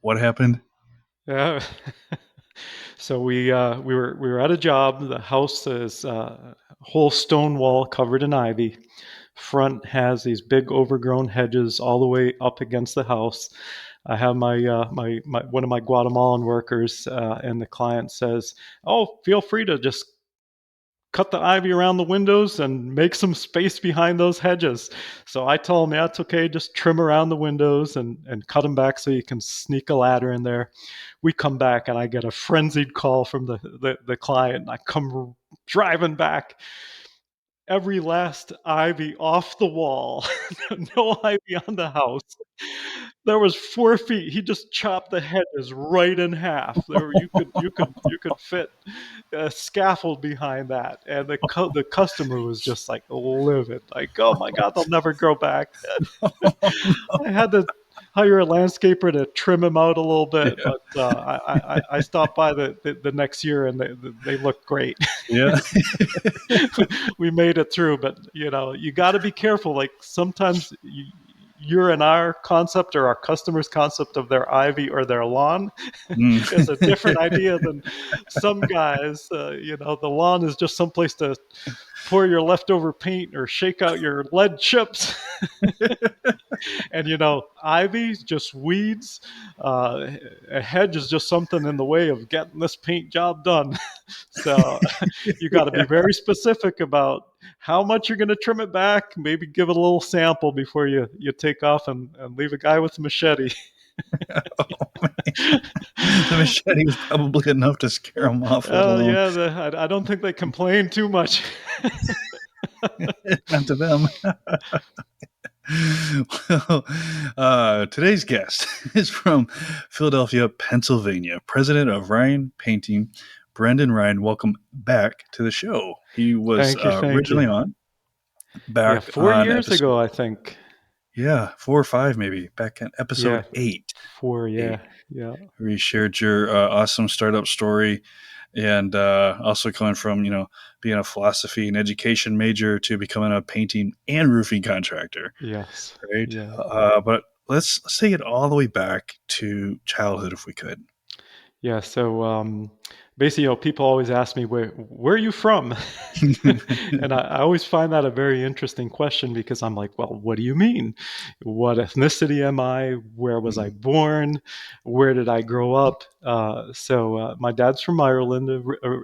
What happened? Yeah. So we were at a job. The house is whole stone wall covered in ivy. Front has these big overgrown hedges all the way up against the house. I have my one of my Guatemalan workers, and the client says, "Oh, feel free to just cut the ivy around the windows and make some space behind those hedges." So I told him, yeah, it's okay. Just trim around the windows and cut them back so you can sneak a ladder in there. We come back and I get a frenzied call from the client. I come driving back, every last ivy off the wall, no ivy on the house. There was 4 feet. He just chopped the hedges right in half. There, you could fit a scaffold behind that, and the customer was just like livid, like, oh my god, they'll never grow back. I had to hire a landscaper to trim him out a little bit, Yeah. but I stopped by the next year, and they look great. Yeah. We made it through, but you got to be careful. Like sometimes your and our concept or our customer's concept of their ivy or their lawn Mm. is a different idea than some guys. The lawn is just someplace to pour your leftover paint or shake out your lead chips. And ivy, just weeds. A hedge is just something in the way of getting this paint job done. So you got to be Yeah. very specific about how much you're going to trim it back. Maybe give it a little sample before you take off and leave a guy with a machete. Oh, man. The machete was probably enough to scare him off, let Oh alone yeah, I don't think they complain too much. not to them. Well, today's guest is from Philadelphia, Pennsylvania. President of Ryan Painting, Brendan Ryan. Welcome back to the show. He was Thank you, thank you. originally on Yeah, back 4 on years episode, ago, I think. yeah, 4 or 5 maybe, back in episode Yeah, eight. four. Eight. Yeah, yeah. Where you shared your awesome startup story, and also coming from being a philosophy and education major to becoming a painting and roofing contractor, Yes. right? Yeah. But let's take it all the way back to childhood, if we could. Yeah. So basically, people always ask me where are you from, and I always find that a very interesting question because I'm like, well, what do you mean? What ethnicity am I? Where was I Mhm. born? Where did I grow up? So my dad's from Ireland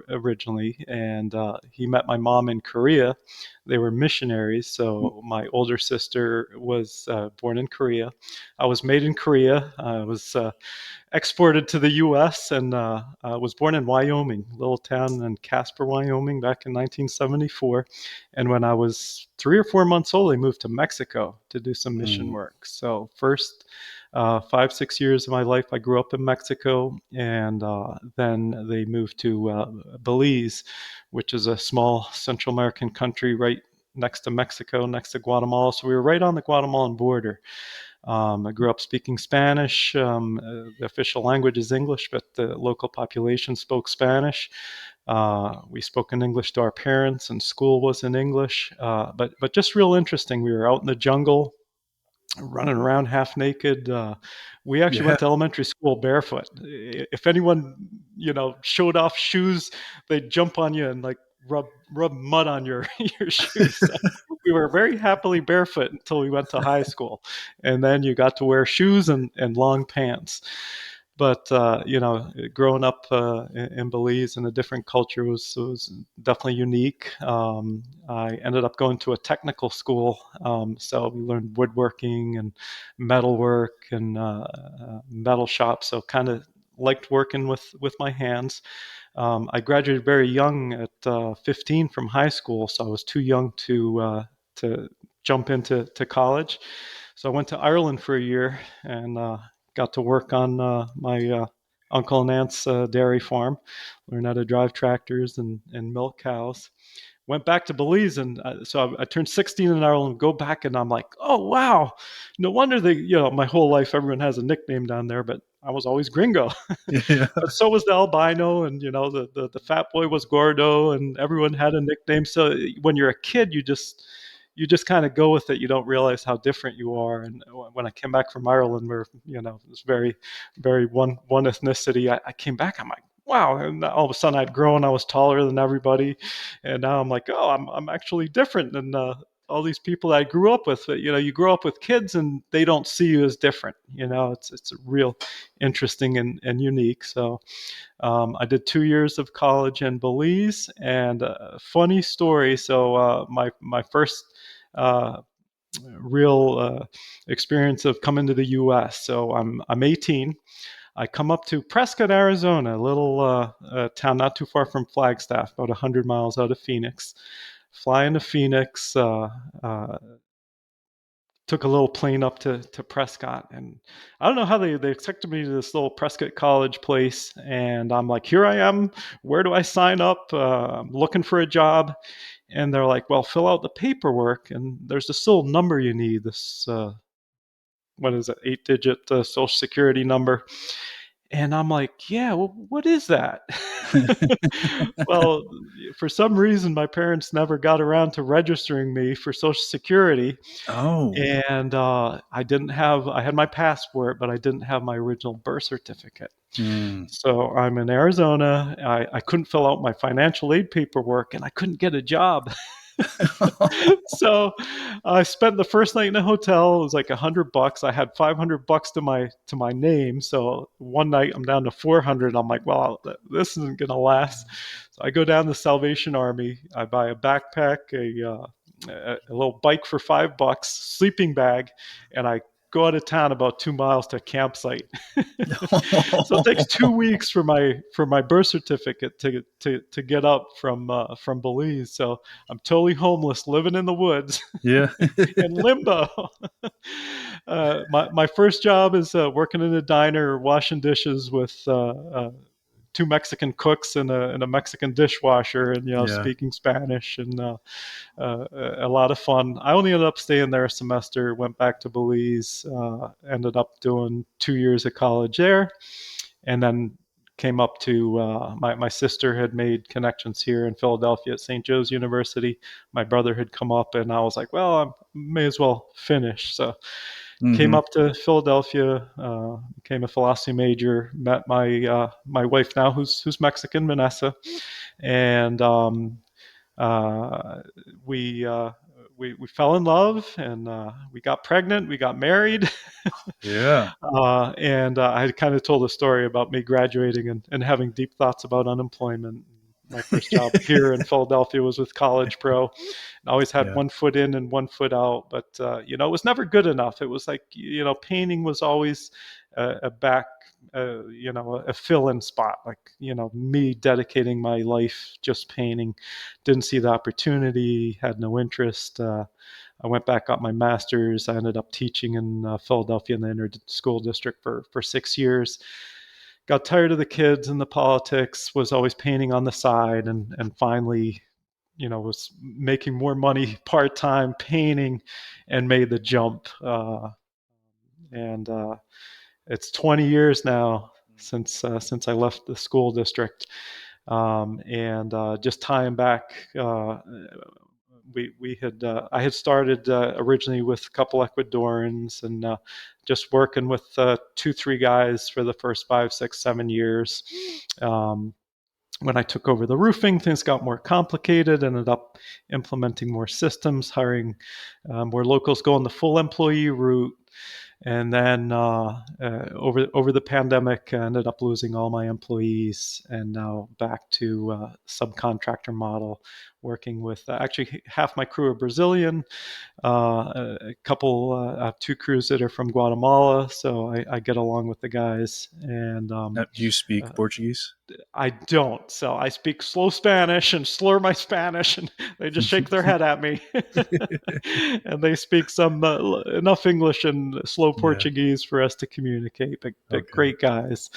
originally, and he met my mom in Korea. They were missionaries, so my older sister was born in Korea. I was made in Korea. I was exported to the U.S. and was born in Wyoming, a little town in Casper, Wyoming, back in 1974. And when I was 3 or 4 months old, they moved to Mexico to do some mission Mm. work. So first 5, 6 years of my life, I grew up in Mexico, and then they moved to Belize, which is a small Central American country right next to Mexico, next to Guatemala. So we were right on the Guatemalan border. I grew up speaking Spanish. The official language is English, but the local population spoke Spanish. We spoke in English to our parents, and school was in English. But just real interesting. We were out in the jungle, running around half naked. We actually Yeah. went to elementary school barefoot. If anyone, showed off shoes, they'd jump on you and like rub mud on your your shoes. So we were very happily barefoot until we went to high school, and then you got to wear shoes and long pants. But growing up in Belize in a different culture was definitely unique. I ended up going to a technical school, so we learned woodworking and metalwork and metal shop. So kind of liked working with my hands. I graduated very young at 15 from high school, so I was too young to jump into college. So I went to Ireland for a year and got to work on my uncle and aunt's dairy farm, learn how to drive tractors and milk cows. Went back to Belize, and so I turned 16 in Ireland. Go back, and I'm like, oh wow, no wonder my whole life everyone has a nickname down there, but I was always Gringo. Yeah. But so was the albino, and the fat boy was Gordo, and everyone had a nickname. So when you're a kid, you just you just kind of go with it. You don't realize how different you are. And when I came back from Ireland, where it was very, very one ethnicity, I came back. I'm like, wow! And all of a sudden, I'd grown. I was taller than everybody, and now I'm like, oh, I'm actually different than all these people that I grew up with. You grow up with kids, and they don't see you as different. It's real interesting and unique. So I did 2 years of college in Belize, and funny story. So my first uh, real experience of coming to the U.S. So I'm 18. I come up to Prescott, Arizona, a little town not too far from Flagstaff, about 100 miles out of Phoenix. Fly into Phoenix. Took a little plane up to Prescott, and I don't know how they accepted me to this little Prescott College place, and I'm like, here I am, where do I sign up? I'm looking for a job, and they're like, well, fill out the paperwork, and there's this little number you need, this what is it, 8-digit social security number. And I'm like, yeah, well, what is that? Well, for some reason, my parents never got around to registering me for Social Security, Oh. and I had my passport, but I didn't have my original birth certificate. Mm. So I'm in Arizona. I couldn't fill out my financial aid paperwork, and I couldn't get a job. So I spent the first night in a hotel. It was like $100. I had $500 to my name. So one night I'm down to 400. I'm like, well, this isn't gonna last. So I go down to Salvation Army. I buy a backpack, a little bike for $5, sleeping bag, and I go out of town about 2 miles to a campsite. So it takes 2 weeks for my birth certificate to get up from Belize. So I'm totally homeless, living in the woods Yeah. in limbo. My first job is working in a diner, washing dishes with two Mexican cooks and a Mexican dishwasher, and Yeah. speaking Spanish, and a lot of fun. I only ended up staying there a semester. Went back to Belize. Ended up doing 2 years of college there, and then came up to my sister had made connections here in Philadelphia at St. Joe's University. My brother had come up, and I was like, well, I may as well finish. So came Hmm. up to Philadelphia, became a philosophy major, met my wife now, who's Mexican, Vanessa, and uh, we, uh, we fell in love, and we got pregnant. We got married. Yeah. And I had kind of told a story about me graduating and having deep thoughts about unemployment. My first job here in Philadelphia was with College Pro. I always had Yeah. one foot in and one foot out, but it was never good enough. It was like painting was always a back, a fill-in spot. Like me dedicating my life just painting, didn't see the opportunity, had no interest. I went back, got my master's. I ended up teaching in Philadelphia in the inner school district for 6 years. Got tired of the kids and the politics. Was always painting on the side, and finally, was making more money part time painting, and made the jump. And It's 20 years now since I left the school district, and just tying back. We had I had started originally with a couple Ecuadorians, and just working with 2-3 guys for the first 5, 6, 7 years. Um, when I took over the roofing, things got more complicated. Ended up implementing more systems, hiring more locals, going the full employee route. And then over the pandemic, I ended up losing all my employees, and now back to subcontractor model, working with actually half my crew are Brazilian, a couple, two crews that are from Guatemala, so I get along with the guys. And Do you speak uh, Portuguese? I don't. So I speak slow Spanish and slur my Spanish, and they just shake their head at me. And they speak some enough English and slow Yeah. Portuguese for us to communicate. But Okay. great guys,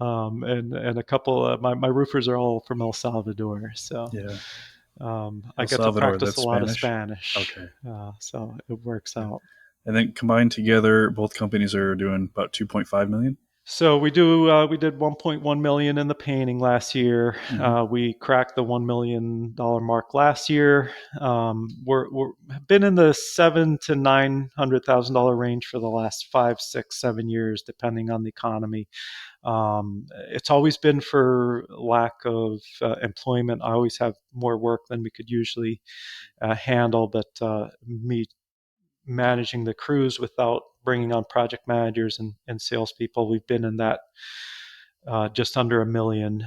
and a couple. My roofers are all from El Salvador, so Yeah. I El get to Salvador, practice that's a lot of Spanish. Spanish. Okay. So it works Yeah. out. And then combined together, both companies are doing about 2.5 million. So we did 1.1 million in the painting last year. Hmm. We cracked the $1 million mark last year. We're been in the $700,000 to $900,000 range for the last 5, 6, 7 years, depending on the economy. It's always been for lack of employment. I always have more work than we could usually handle, but me managing the crews without bringing on project managers and salespeople, we've been in that just under a million.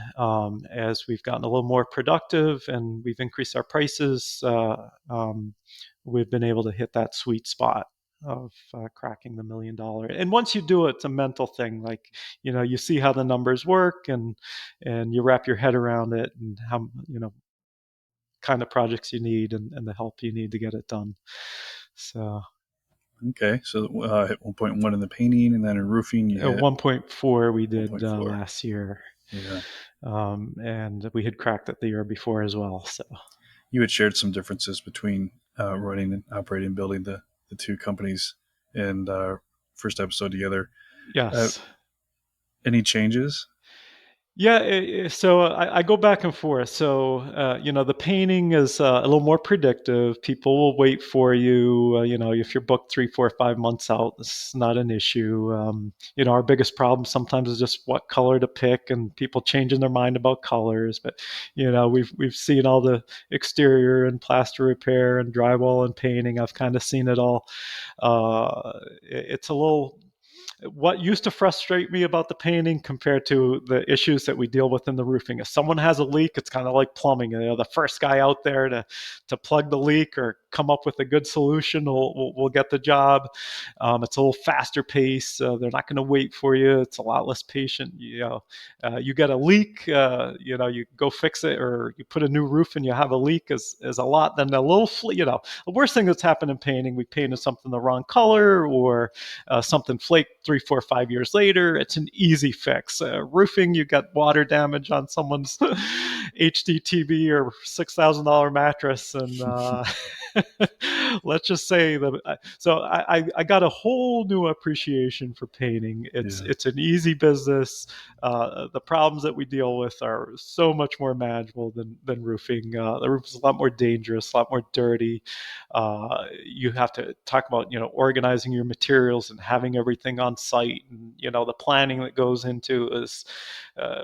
As we've gotten a little more productive and we've increased our prices, we've been able to hit that sweet spot of cracking the $1 million. And once you do it, it's a mental thing. Like, you see how the numbers work, and you wrap your head around it, and how, kind of projects you need, and the help you need to get it done. So Okay, so hit 1.1 in the painting, and then in roofing you hit 1.4 we did 1.4. last year. Yeah, And we had cracked it the year before as well. So you had shared some differences between running and operating and building the two companies in first episode together. Uh, yes. any changes? Yeah, so I go back and forth. So, the painting is a little more predictive. People will wait for you. If you're booked 3, 4, 5 months out, it's not an issue. Our biggest problem sometimes is just what color to pick, and people changing their mind about colors. But we've seen all the exterior and plaster repair and drywall and painting. I've kind of seen it all. It's a little what used to frustrate me about the painting compared to the issues that we deal with in the roofing. If someone has a leak, it's kind of like plumbing. The first guy out there to plug the leak or come up with a good solution will get the job. It's a little faster pace. They're not going to wait for you. It's a lot less patient. You get a leak, you go fix it, or you put a new roof and you have a leak is a lot than a little, the worst thing that's happened in painting, we painted something the wrong color, or something flaked 3, 4, 5 years later. It's an easy fix. Roofing, you got water damage on someone's HDTV or $6,000 mattress, and let's just say that. So I got a whole new appreciation for painting. It's Yeah. it's an easy business. The problems that we deal with are so much more manageable than roofing. The roof is a lot more dangerous, a lot more dirty. You have to talk about organizing your materials and having everything on site, and the planning that goes into is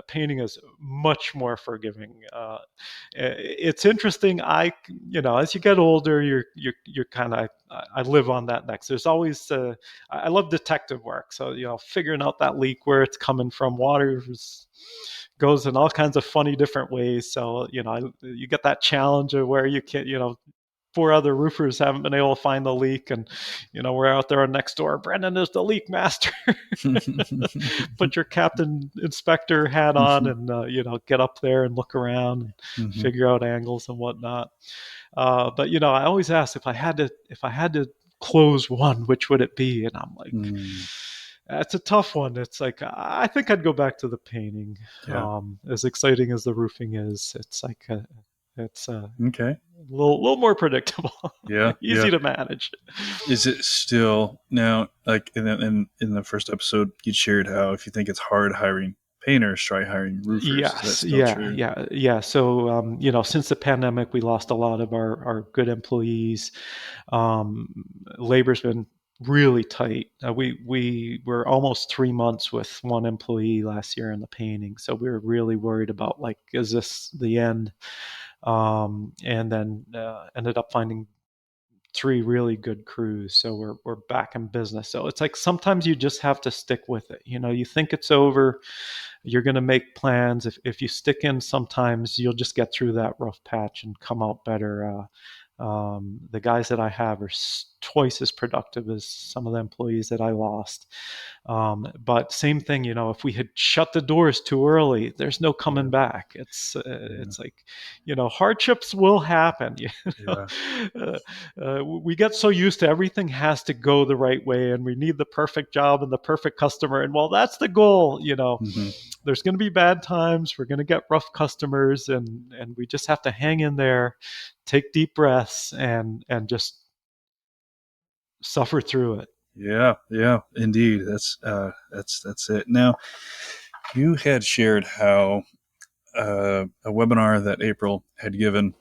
painting is much more forgiving. It's interesting. As you get older, you're kind of, I live on that next. There's always I love detective work, so figuring out that leak, where it's coming from. Water goes in all kinds of funny different ways. So you get that challenge of where you can't, 4 other roofers haven't been able to find the leak, and we're out there next door. Brendan is the leak master. Put your captain inspector hat on, and get up there and look around and Hmm. figure out angles and whatnot. But I always ask, if I had to close one, which would it be? And I'm like, Mm, that's a tough one. It's like, I think I'd go back to the painting. yeah. As exciting as the roofing is, it's like it's a Okay. little more predictable, Yeah. Yeah. easy to manage. Is it still now, like in the first episode, you shared how if you think it's hard hiring painters, try hiring roofers. Is that Yes, still yeah, true? yeah, yeah. So, since the pandemic, we lost a lot of our good employees. Um, Labor's been really tight. We were almost 3 months with one employee last year in the painting, so we were really worried about, like, is this the end? And then ended up finding 3 really good crews, so we're back in business. So it's like sometimes you just have to stick with it. You think it's over, you're going to make plans. If you stick in, sometimes you'll just get through that rough patch and come out better. The guys that I have are twice as productive as some of the employees that I lost. But same thing, if we had shut the doors too early, there's no coming Yeah. back. Yeah. It's like, hardships will happen. Yeah. We get so used to everything has to go the right way, and we need the perfect job and the perfect customer. And while that's the goal, Hmm. there's going to be bad times. We're going to get rough customers, and we just have to hang in there, take deep breaths, and just suffer through it. Yeah, yeah, indeed. That's it. Now, you had shared how a webinar that April had given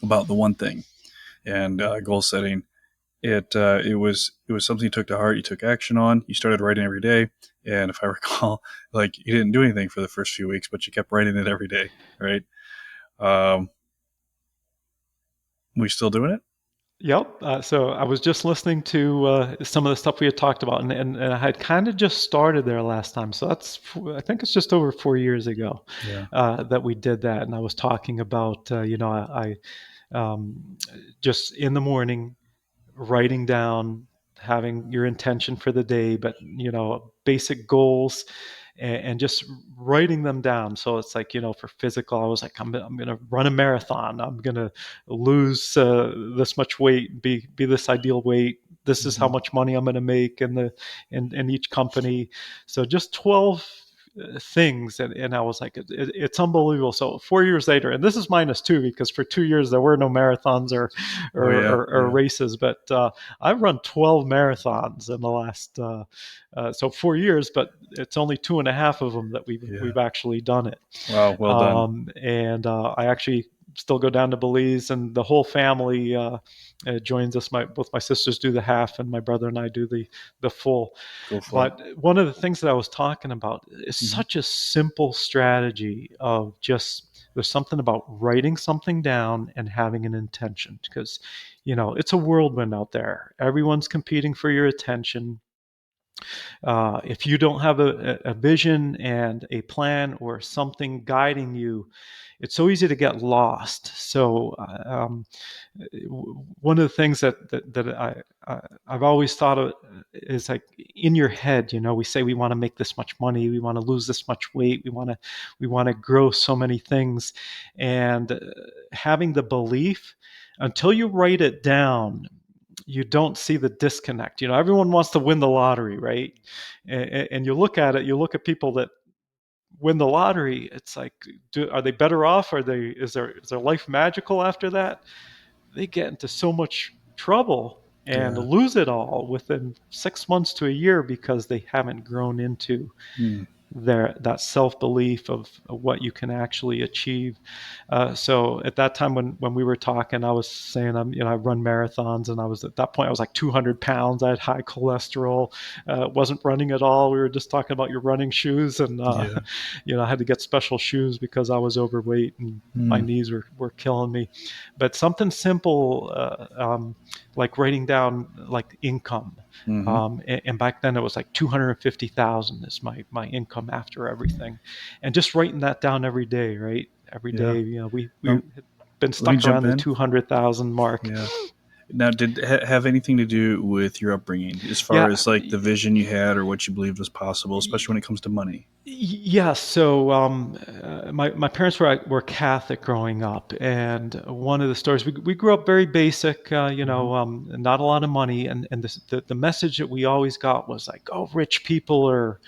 about the one thing and goal setting. It was something you took to heart. You took action on. You started writing every day, and if I recall, like you didn't do anything for the first few weeks, but you kept writing it every day, right? Um, we still doing it? Yep. So I was just listening to some of the stuff we had talked about, and I had kind of just started there last time. So I think it's just over 4 years ago Yeah. that we did that. And I was talking about, just in the morning, writing down, having your intention for the day, but basic goals, and just writing them down. So it's like, for physical, I was like, I'm going to run a marathon. I'm going to lose this much weight, be this ideal weight. This is how Hmm. much money I'm going to make in each company. So just 12 things, and I was like, it's unbelievable. So 4 years later, and this is -2 because for 2 years there were no marathons Oh yeah, or yeah, races, but I've run 12 marathons in the last so 4 years, but it's only two and a half of them that yeah. we've actually done it. Wow, well done. And I actually still go down to Belize, and the whole family joins us. Both my sisters do the half, and my brother and I do the full. Go for it. But one of the things that I was talking about is Hmm. such a simple strategy of just there's something about writing something down and having an intention, because it's a whirlwind out there. Everyone's competing for your attention. If you don't have a vision and a plan or something guiding you, it's so easy to get lost. So one of the things I've always thought of is like in your head. We say we want to make this much money, we want to lose this much weight, we want to grow so many things, and having the belief until you write it down, you don't see the disconnect. Everyone wants to win the lottery, right? And you look at it, you look at people that win the lottery. It's like, are they better off? Is their life magical after that? They get into so much trouble and Yeah. lose it all within 6 months to a year because they haven't grown into Hmm. that self-belief of what you can actually achieve. So at that time when we were talking, I was saying I run marathons, and I was at that point I was like 200 pounds. I had high cholesterol, wasn't running at all. We were just talking about your running shoes, and Yeah. I had to get special shoes because I was overweight and my Hmm. knees were killing me. But something simple, like writing down like income. Hmm. And back then it was like 250,000 is my income after everything, and just writing that down every day, right? Every Yeah. day, we Um, had been let me stuck around jump the in. 200,000 mark. Yeah. Now, did have anything to do with your upbringing, as far Yeah. as like the vision you had or what you believed was possible, especially when it comes to money? Yeah, so my parents were Catholic growing up, and one of the stories, we grew up very basic, Hmm. not a lot of money, and the message that we always got was like, oh, rich people are,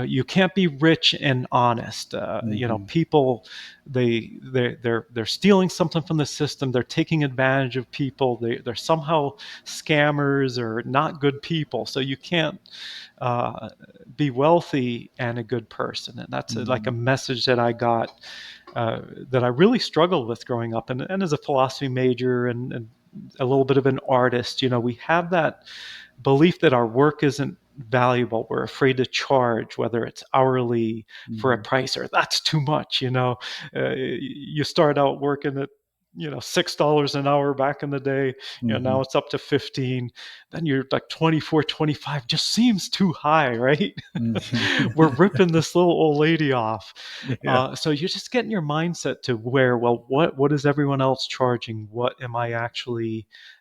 you can't be rich and honest. Hmm. People, they're stealing something from the system. They're taking advantage of people. They're somehow scammers or not good people. So you can't uh, be wealthy and a good person. And that's like a Hmm. message that I got, that I really struggled with growing up. And as a philosophy major, and a little bit of an artist, we have that belief that our work isn't valuable. We're afraid to charge, whether it's hourly for a Hmm. price or that's too much. You start out working at $6 an hour back in the day. Hmm. Now it's up to 15. Then you're like 24, 25. Just seems too high, right? We're ripping this little old lady off. Yeah. So you're just getting your mindset to where, well, what is everyone else charging?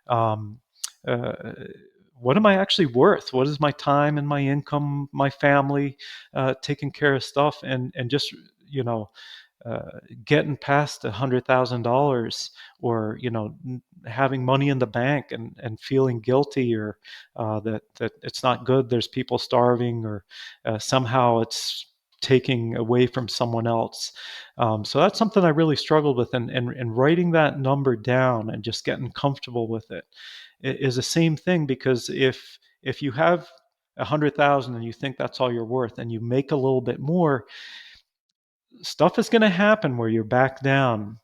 Um, uh, what am I actually worth? What is my time and my income, my family, taking care of stuff, and just you know getting past $100,000, or having money in the bank, and feeling guilty, or that it's not good. There's people starving, or somehow it's taking away from someone else. So that's something I really struggled with, and writing that number down and just getting comfortable with it is the same thing, because if you have 100,000 and you think that's all you're worth and you make a little bit more, stuff is going to happen where you're back down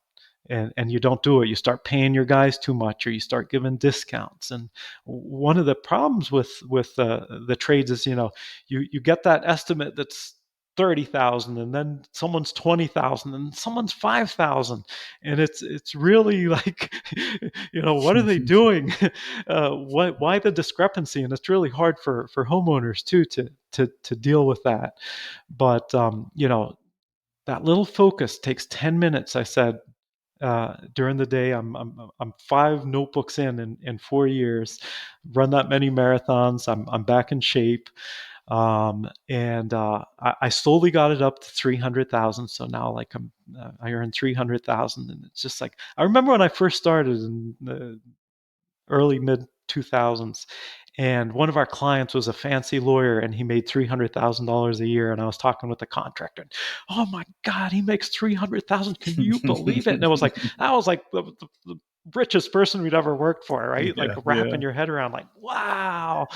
and you don't do it. You start paying your guys too much, or you start giving discounts. And one of the problems with the trades is, you get that estimate that's 30,000, and then someone's 20,000, and someone's 5,000, and it's really like, what are they doing? Why the discrepancy? And it's really hard for homeowners too to deal with that. But that little focus takes 10 minutes. I said, during the day. I'm 5 notebooks in 4 years, run that many marathons. I'm back in shape. And I slowly got it up to 300,000. So now, like, I earn 300,000, and it's just like, I remember when I first started in the early mid 2000s, and one of our clients was a fancy lawyer, and he made $300,000 a year. And I was talking with the contractor, and, oh my God, he makes 300,000. Can you believe it? And it was like, I was like the richest person we'd ever worked for, right? Like, Yeah, yeah. wrapping your head around, like, wow.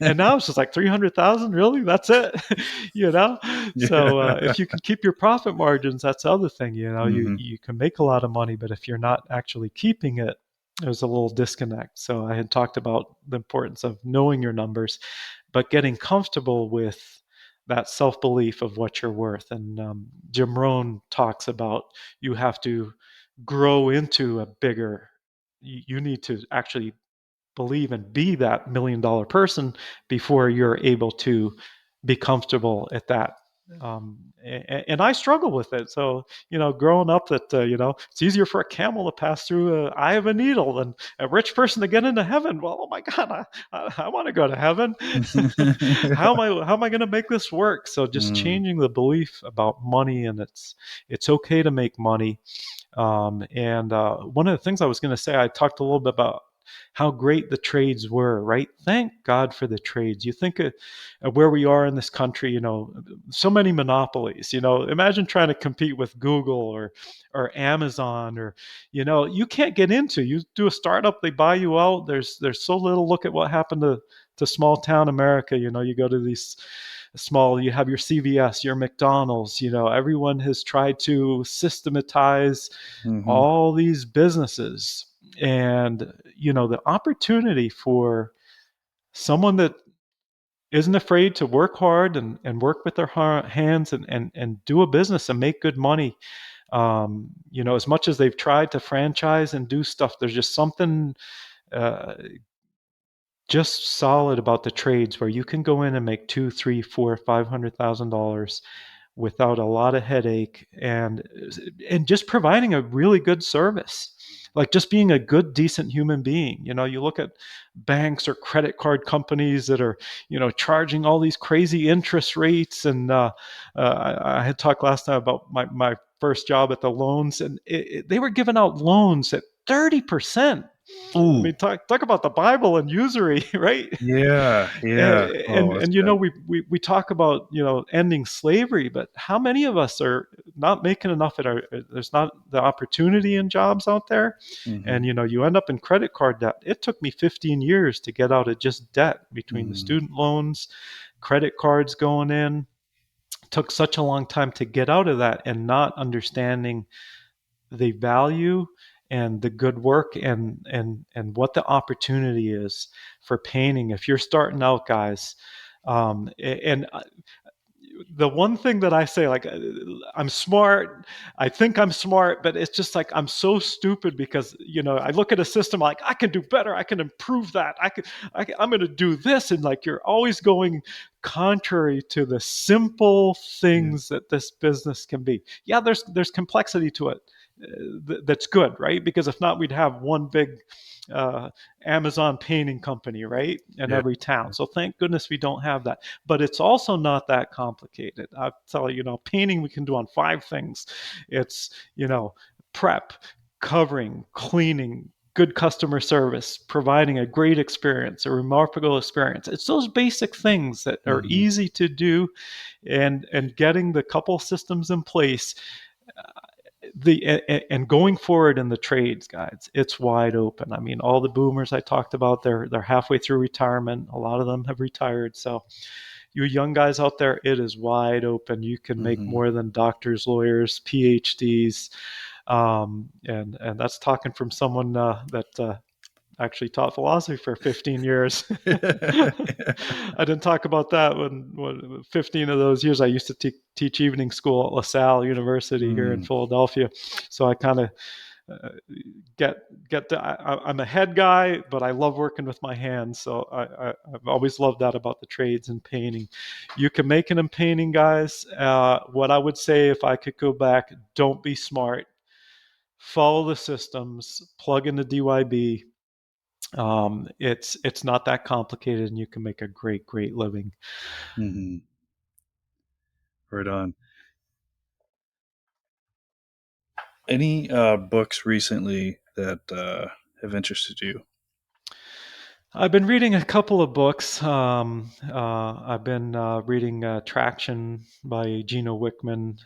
And now it's just like 300,000. Really? That's it? you know? So Yeah. if you can keep your profit margins, that's the other thing, Hmm. you can make a lot of money, but if you're not actually keeping it, there's a little disconnect. So I had talked about the importance of knowing your numbers, but getting comfortable with that self-belief of what you're worth. And Jim Rohn talks about, you have to grow into a bigger, you need to actually believe and be that $1 million person before you're able to be comfortable at that. And I struggle with it. So, growing up, that, it's easier for a camel to pass through an eye of a needle than a rich person to get into heaven. Well, oh my God, I want to go to heaven. How am I going to make this work? So just Mm, changing the belief about money, and it's okay to make money. And one of the things I was going to say, I talked a little bit about how great the trades were, right? Thank God for the trades. You think of where we are in this country, so many monopolies. Imagine trying to compete with Google or Amazon, or you can't get into. You do a startup, they buy you out. There's so little. Look at what happened to small town America. You go to these small, you have your CVS, your McDonald's. Everyone has tried to systematize hmm. all these businesses. And the opportunity for someone that isn't afraid to work hard and work with their hands and do a business and make good money. As much as they've tried to franchise and do stuff, there's just something uh, just solid about the trades where you can go in and make two, three, four, $500,000 without a lot of headache, and just providing a really good service, like just being a good, decent human being. You look at banks or credit card companies that are charging all these crazy interest rates. And I had talked last time about my first job at the loans, and they were giving out loans at 30%. I Ooh, mean, talk about the Bible and usury, right? yeah, and yeah. Oh, and, that's and bad. we talk about ending slavery, but how many of us are not making enough at our, there's not the opportunity in jobs out there. Hmm. And you end up in credit card debt. It took me 15 years to get out of just debt, between the Mm, student loans, credit cards going in. It took such a long time to get out of that, and not understanding the value and the good work and what the opportunity is for painting if you're starting out, guys. And the one thing that I say, like, I'm smart, I think I'm smart, but it's just like I'm so stupid, because I look at a system like, I can do better, I can improve that, I'm going to do this. And like, you're always going contrary to the simple yeah. things that this business can be. Yeah, there's complexity to it. That's good, right? Because if not, we'd have one big uh, Amazon painting company, right, in Yeah. every town. So thank goodness we don't have that. But it's also not that complicated. I'll tell you, painting we can do on 5 things. It's, prep, covering, cleaning, good customer service, providing a great experience, a remarkable experience. It's those basic things that are Hmm. easy to do, and getting the couple systems in place. and going forward in the trades, guys, it's wide open. I mean, all the boomers I talked about, they're halfway through retirement. A lot of them have retired. So you young guys out there, it is wide open. You can make Hmm. more than doctors, lawyers, PhDs, and that's talking from someone that actually taught philosophy for 15 years. I didn't talk about that when 15 of those years I used to teach evening school at LaSalle University here in Mm. Philadelphia. So I kind of uh, get I'm a head guy, but I love working with my hands. So I've always loved that about the trades and painting. You can make it in painting, guys. What I would say if I could go back, don't be smart. Follow the systems, plug into DYB. It's not that complicated, and you can make a great living. Hmm. Right on. Any books recently that have interested you? I've been reading a couple of books. I've been reading Traction by Gino Wickman.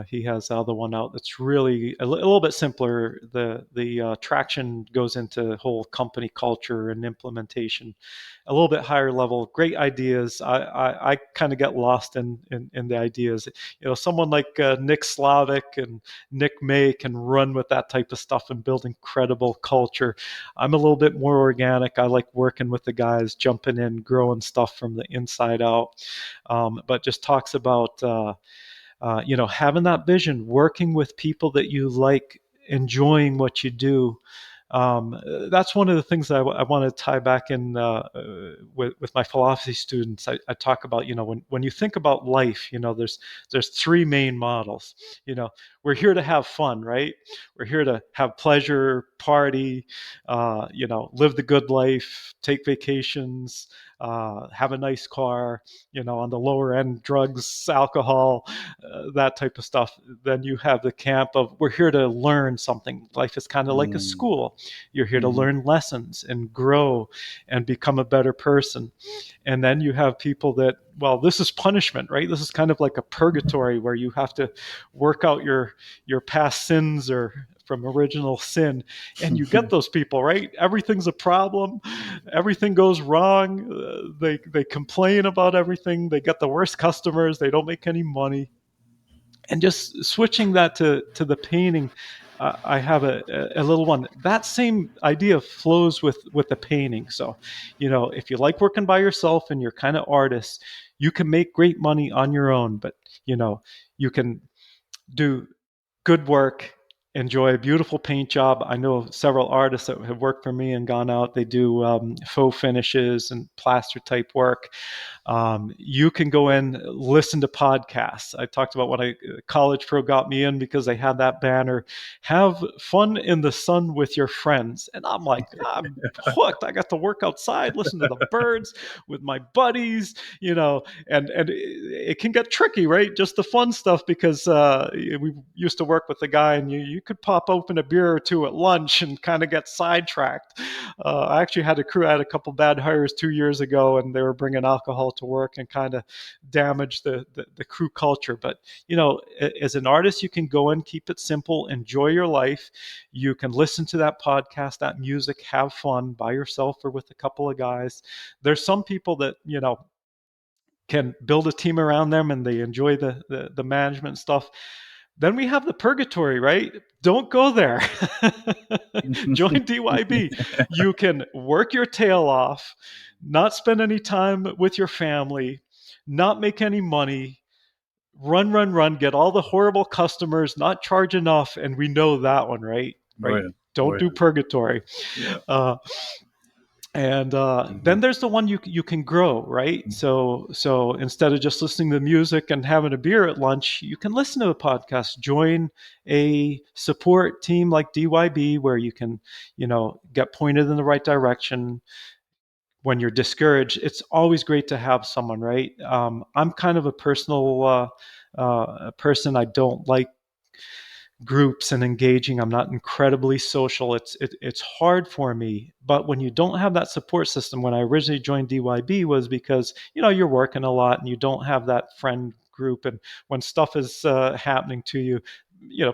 He has the other one out that's really a little bit simpler. The Traction goes into whole company culture and implementation, a little bit higher level. Great ideas. I kind of get lost in the ideas. You know, someone like Nick Slavic and Nick May can run with that type of stuff and build incredible culture. I'm a little bit more organic. I like working with the guys, jumping in, growing stuff from the inside out. But just talks about having that vision, working with people that you like, enjoying what you do. Um, that's one of the things that I want to tie back in with my philosophy students. I talk about, when you think about life, there's three main models. We're here to have fun, right? We're here to have pleasure, party, live the good life, take vacations, have a nice car, on the lower end, drugs, alcohol, that type of stuff. Then you have the camp of we're here to learn something. Life is kind of like a Mm. school. You're here to Hmm. learn lessons and grow and become a better person. And then you have people that, well, this is punishment, right? This is kind of like a purgatory where you have to work out your past sins or from original sin, and you get those people, right? Everything's a problem, everything goes wrong, they complain about everything, they get the worst customers, they don't make any money. And just switching that to the painting, I have a little one. That same idea flows with the painting. So, if you like working by yourself and you're kind of artist, you can make great money on your own. But you can do good work, enjoy a beautiful paint job. I know several artists that have worked for me and gone out. They do faux finishes and plaster type work. You can go in, listen to podcasts. I talked about when College Pro got me in because they had that banner, have fun in the sun with your friends. And I'm like, I'm hooked. I got to work outside, listen to the birds with my buddies, and it can get tricky, right? Just the fun stuff, because we used to work with a guy, and you could pop open a beer or two at lunch and kind of get sidetracked. I actually had a crew. I had a couple bad hires 2 years ago, and they were bringing alcohol to work and kind of damaged the crew culture. But as an artist, you can go in, keep it simple, enjoy your life. You can listen to that podcast, that music, have fun by yourself or with a couple of guys. There's some people that can build a team around them and they enjoy the management stuff. Then we have the purgatory, right? Don't go there. Join DYB. You can work your tail off, not spend any time with your family, not make any money, run, get all the horrible customers, not charge enough. And we know that one, right? Oh Right. yeah. Oh Don't do yeah. purgatory. Yeah. Uh, and Hmm. then there's the one you can grow, right? So instead of just listening to music and having a beer at lunch, you can listen to a podcast. Join a support team like DYB, where you can get pointed in the right direction when you're discouraged. It's always great to have someone, right? I'm kind of a personal person. I don't like groups and engaging. I'm not incredibly social. It's hard for me. But when you don't have that support system, when I originally joined DYB was because you're working a lot and you don't have that friend group. And when stuff is happening to you,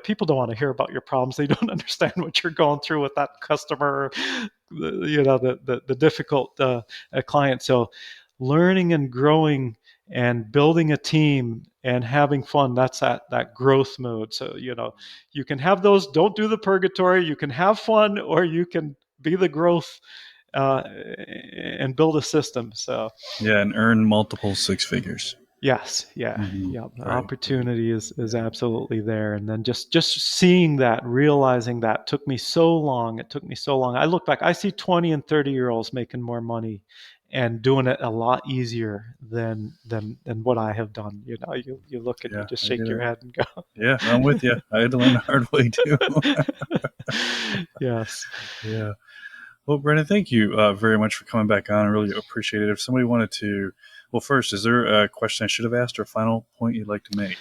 people don't want to hear about your problems. They don't understand what you're going through with that customer, the difficult client. So learning and growing and building a team and having fun, that's that growth mode. So you can have those, don't do the purgatory, you can have fun, or you can be the growth uh, and build a system. So Yeah, and earn multiple six figures. yes, yeah, Hmm. yeah. The Right. opportunity is Yeah. absolutely there, and then just seeing that, realizing that took me so long. It took me so long. I look back, I see 20 and 30-year-olds making more money and doing it a lot easier than what I have done. You look and you Yeah, just I shake get your it. head and go, Yeah, I'm with you. I had to learn the hard way too. yes. Yeah. Well, Brennan, thank you very much for coming back on. I really appreciate it. If somebody wanted to, well, first, is there a question I should have asked or a final point you'd like to make?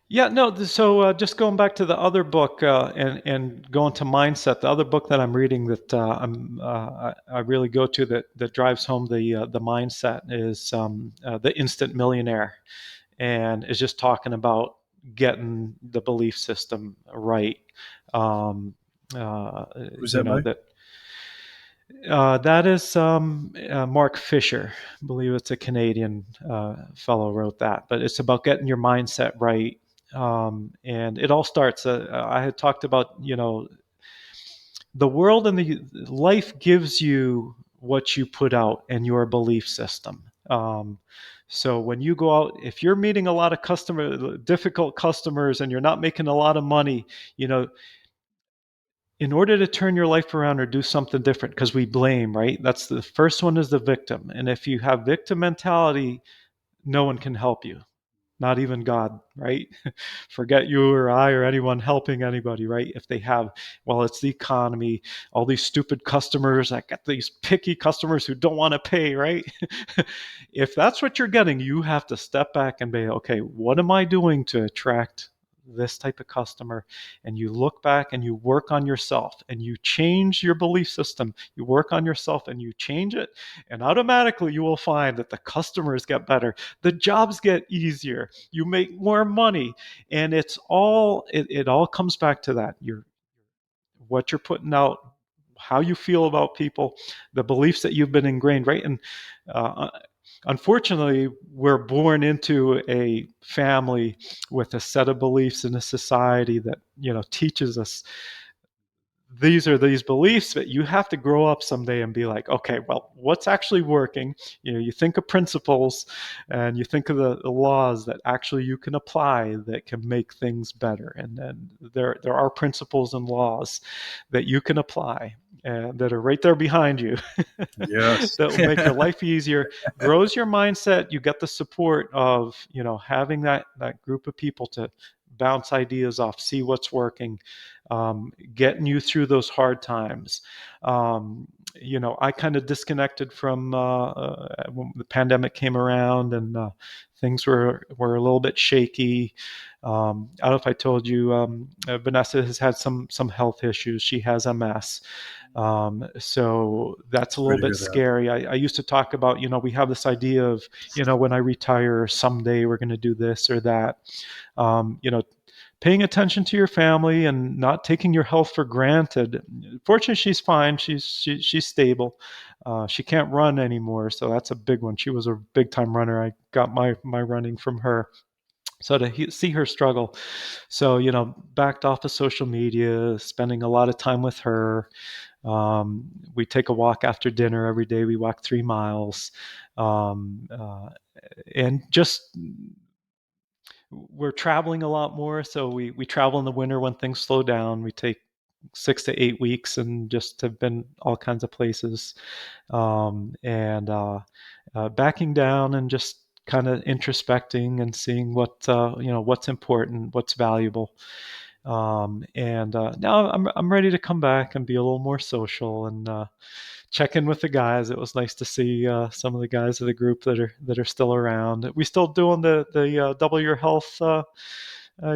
Yeah, no. So just going back to the other book and going to mindset, the other book that I'm reading that I really go to that drives home the mindset is the Instant Millionaire, and is just talking about getting the belief system right. Um, uh, Who's that by? that is Mark Fisher. I believe it's a Canadian fellow wrote that, but it's about getting your mindset right. And it all starts. I had talked about, the world and the life gives you what you put out and your belief system. So when you go out, if you're meeting a lot of difficult customers, and you're not making a lot of money, you know, in order to turn your life around or do something different, because we blame, right? That's the first one, is the victim. And if you have victim mentality, no one can help you, not even God, right? Forget you or I or anyone helping anybody, right? If they have, well, it's the economy, all these stupid customers, I got these picky customers who don't want to pay, right? If that's what you're getting, you have to step back and be, okay, what am I doing to attract this type of customer? And you look back and you work on yourself and you change your belief system. You work on yourself and you change it, and automatically you will find that the customers get better, the jobs get easier, you make more money. And it all comes back to that, what you're putting out, how you feel about people, the beliefs that you've been ingrained, right? And uh, unfortunately, we're born into a family with a set of beliefs in a society that teaches us these are these beliefs, that you have to grow up someday and be like, okay, well, what's actually working? You think of principles, and you think of the laws that actually you can apply that can make things better. And then there are principles and laws that you can apply, and that are right there behind you, Yes. that will make your life easier, grows your mindset. You get the support of having that group of people to bounce ideas off, see what's working, getting you through those hard times. I kind of disconnected from when the pandemic came around, and things were a little bit shaky. I don't know if I told you, Vanessa has had some health issues. She has MS. So that's a little Sorry to bit hear that. scary. I used to talk about, we have this idea of, when I retire someday, we're going to do this or that. Um, you know, Paying attention to your family and not taking your health for granted. Fortunately, she's fine. She's stable. She can't run anymore, so that's a big one. She was a big time runner. I got my running from her. So to see her struggle, so backed off of social media, spending a lot of time with her. We take a walk after dinner every day. We walk 3 miles, um, uh, and just we're traveling a lot more. So we travel in the winter when things slow down. We take 6 to 8 weeks and just have been all kinds of places, and backing down and just kind of introspecting and seeing what's important, what's valuable. And now I'm ready to come back and be a little more social and check in with the guys. It was nice to see some of the guys of the group that are still around. We still doing the Double Your Health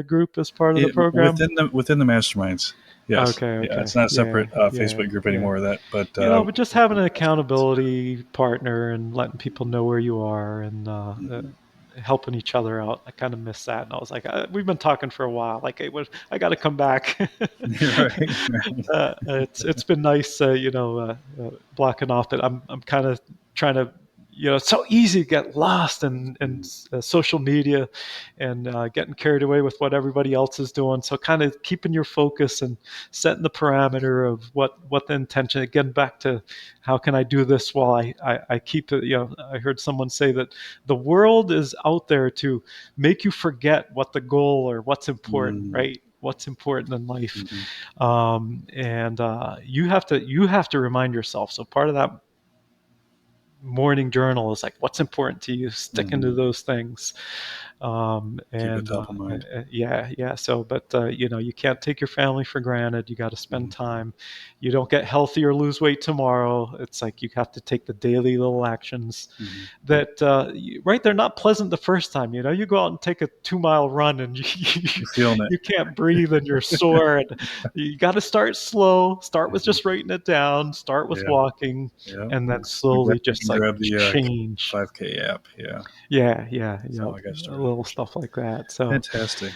group as part of the program. Within the masterminds. Yes. Okay, Yeah, okay, it's not a yeah, separate yeah, Facebook group yeah. anymore. That, but But just having within an the masterminds. accountability partner and letting people know where you are, and Mhm. helping each other out. I kind of miss that, and I was like, we've been talking for a while. Like, I got to come back. Right, right. It's been nice, blocking off that I'm kind of trying to. It's so easy to get lost in Mhm. social media and getting carried away with what everybody else is doing. So kind of keeping your focus and setting the parameter of what the intention. Again, back to how can I do this while I keep it. I heard someone say that the world is out there to make you forget what the goal or what's important, Mm, right? What's important in life, mhm, and you have to remind yourself. So part of that morning journal is like, what's important to you, sticking to mhm. those things. Keep it And top of mind. yeah. So, but you can't take your family for granted. You got to spend Mhm, time. You don't get healthy or lose weight tomorrow. It's like you have to take the daily little actions mhm. that, right, they're not pleasant the first time. You go out and take a 2 mile run and you, You're feeling it. you can't breathe and you're sore. And you got to start slow. Start with Mhm. just writing it down. Start with Yeah, walking, yeah. and then Go grab, slowly you just can like grab the change. 5K app. Yeah, Yeah, that's how I got started little for sure. stuff like that. So Fantastic.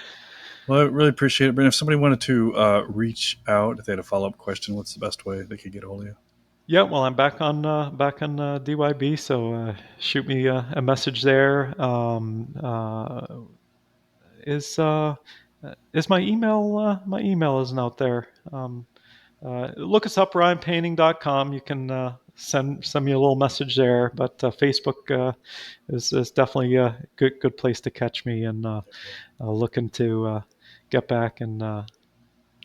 Well, I really appreciate it. But if somebody wanted to reach out, if they had a follow up question, what's the best way they could get a hold of you? yeah, well, I'm back on DYB, so shoot me a message there. Is my email isn't out there. Look us up, ryanpainting.com. You can send me a little message there, but Facebook is definitely a good place to catch me, and looking to get back and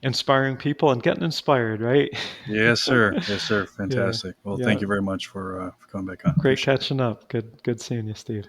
inspiring people and getting inspired, right? Yes, sir. Yes, sir. Yeah, Fantastic. Well, thank yeah. you very much for coming back on. Great Appreciate it. catching up. Good seeing you, Steve.